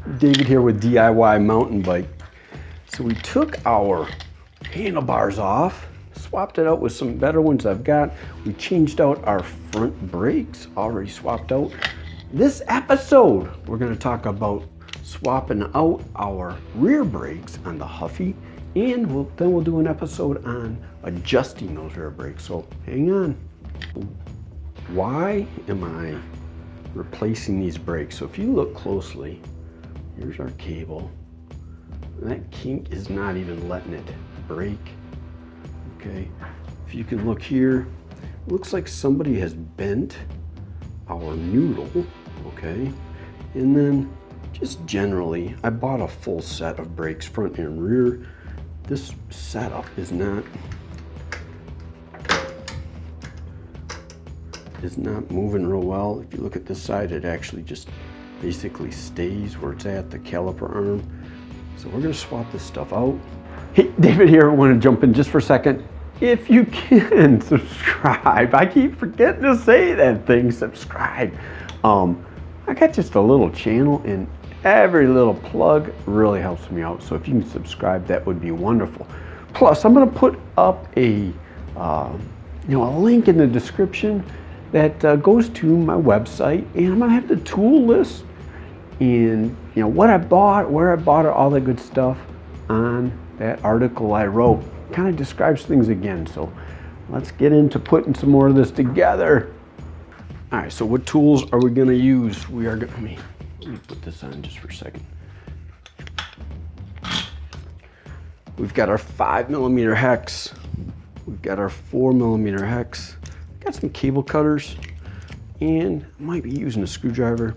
David here with DIY Mountain Bike. So we took our handlebars off, swapped it out with some better ones I've got. We changed out our front brakes, already swapped out. This episode, we're gonna talk about swapping out our rear brakes on the Huffy, and then we'll do an episode on adjusting those rear brakes. So hang on. Why am I replacing these brakes? So if you look closely, here's our cable. That kink is not even letting it break. Okay, if you can look here, it looks like somebody has bent our noodle. Okay, and then just generally, I bought a full set of brakes, front and rear. This setup is not moving real well. If you look at this side, it actually just basically stays where it's at, the caliper arm. So we're gonna swap this stuff out. Hey, David here, I wanna jump in just for a second. If you can, subscribe. I keep forgetting to say that thing, subscribe. I got just a little channel, and every little plug really helps me out. So if you can subscribe, that would be wonderful. Plus, I'm gonna put up a link in the description that goes to my website, and I'm gonna have the tool list and what I bought, where I bought it, all that good stuff on that article I wrote. Kind of describes things again. So let's get into putting some more of this together. All right, so what tools are we gonna use? We are gonna, let me put this on just for a second. We've got our 5mm hex. We've got our 4mm hex. Got some cable cutters, and I might be using a screwdriver.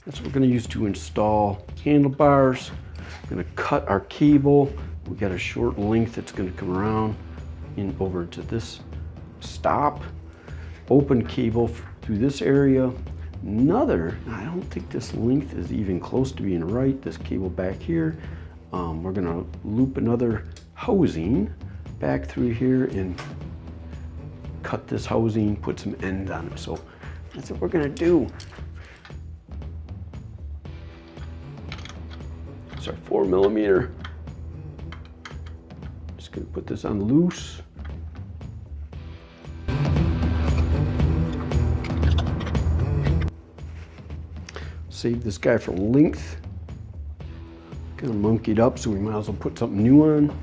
That's what we're gonna use to install handlebars. We're gonna cut our cable. We got a short length that's gonna come around over to this stop. Open cable through this area. Another, I don't think this length is even close to being right. This cable back here. We're gonna loop another housing back through here and cut this housing, put some ends on it. So that's what we're gonna do. It's our 4mm. Just gonna put this on loose. Save this guy for length. Kind of monkeyed up, so we might as well put something new on.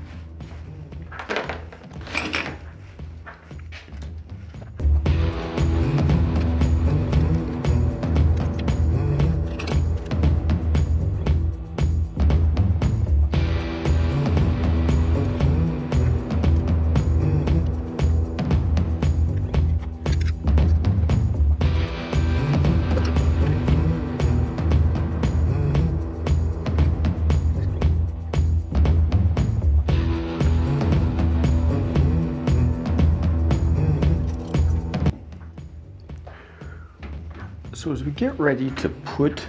So as we get ready to put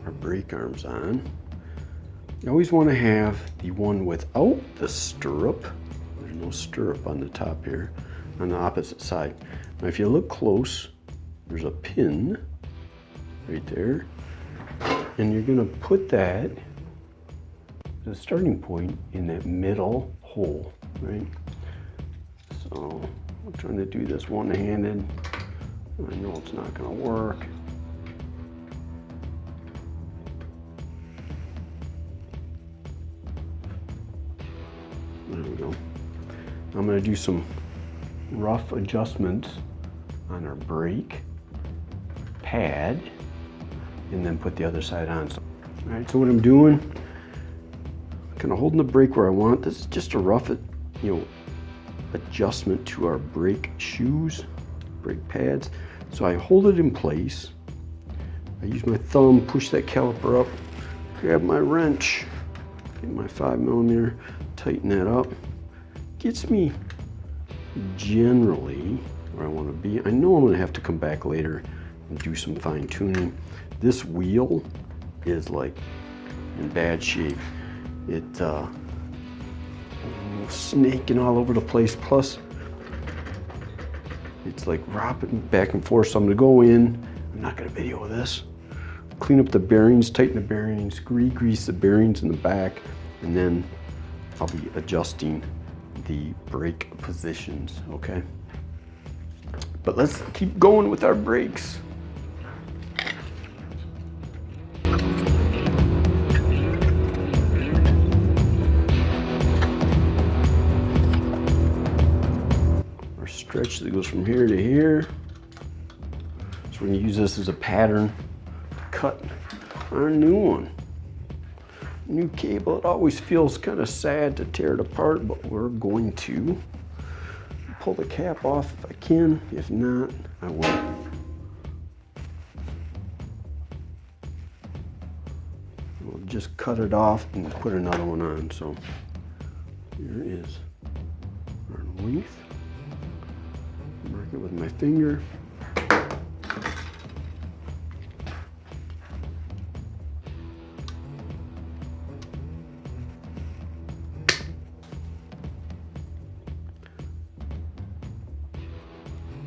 our brake arms on, you always want to have the one without the stirrup. There's no stirrup on the top here, on the opposite side. Now if you look close, there's a pin right there, and you're going to put that, the starting point, in that middle hole, right? So I'm trying to do this one-handed. I know it's not going to work. There we go. I'm going to do some rough adjustments on our brake pad and then put the other side on. So, all right, so what I'm doing, kind of holding the brake where I want. This is just a rough, adjustment to our brake shoes, brake pads. So I hold it in place. I use my thumb, push that caliper up, grab my wrench, get my 5mm, tighten that up. Gets me generally where I want to be. I know I'm going to have to come back later and do some fine tuning. This wheel is like in bad shape. It snaking all over the place. Plus, it's like rocking back and forth. So I'm gonna go in. I'm not gonna video this. clean up the bearings, tighten the bearings, grease the bearings in the back, and then I'll be adjusting the brake positions, okay? But let's keep going with our brakes. Our stretch that goes from here to here. So we're gonna use this as a pattern to cut our new one. New cable, it always feels kind of sad to tear it apart, but we're going to pull the cap off if I can. If not, I won't. We'll just cut it off and put another one on. So here is our length. Mark it with my finger.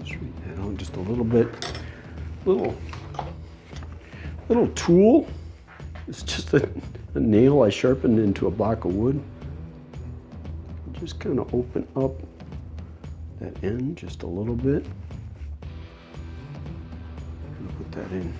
Straighten that out just a little bit. Little tool. It's just a nail I sharpened into a block of wood. Just kind of open up that end just a little bit. And put that in.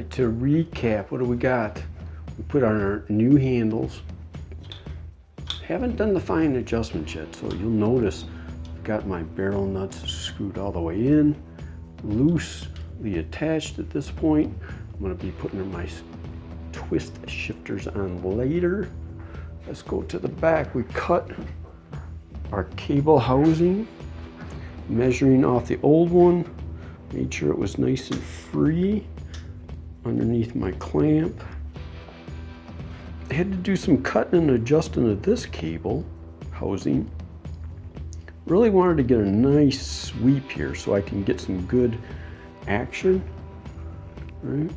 To recap, what do we got? We put on our new handles. Haven't done the fine adjustments yet, so you'll notice I've got my barrel nuts screwed all the way in, loosely attached at this point. I'm going to be putting my twist shifters on later. Let's go to the back. We cut our cable housing, measuring off the old one, made sure it was nice and free underneath my clamp. I had to do some cutting and adjusting of this cable housing. Really wanted to get a nice sweep here so I can get some good action. Right.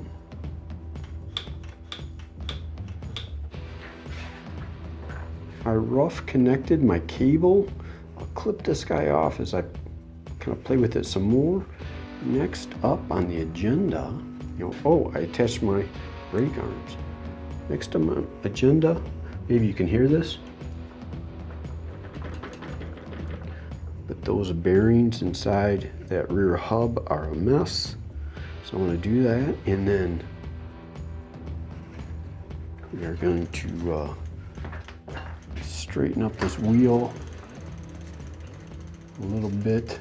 I rough connected my cable. I'll clip this guy off as I kind of play with it some more. Next up on the agenda, I attached my brake arms. Next on my agenda, maybe you can hear this, but those bearings inside that rear hub are a mess. So I'm going to do that, and then we are going to straighten up this wheel a little bit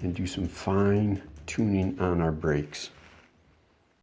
and do some fine tuning on our brakes.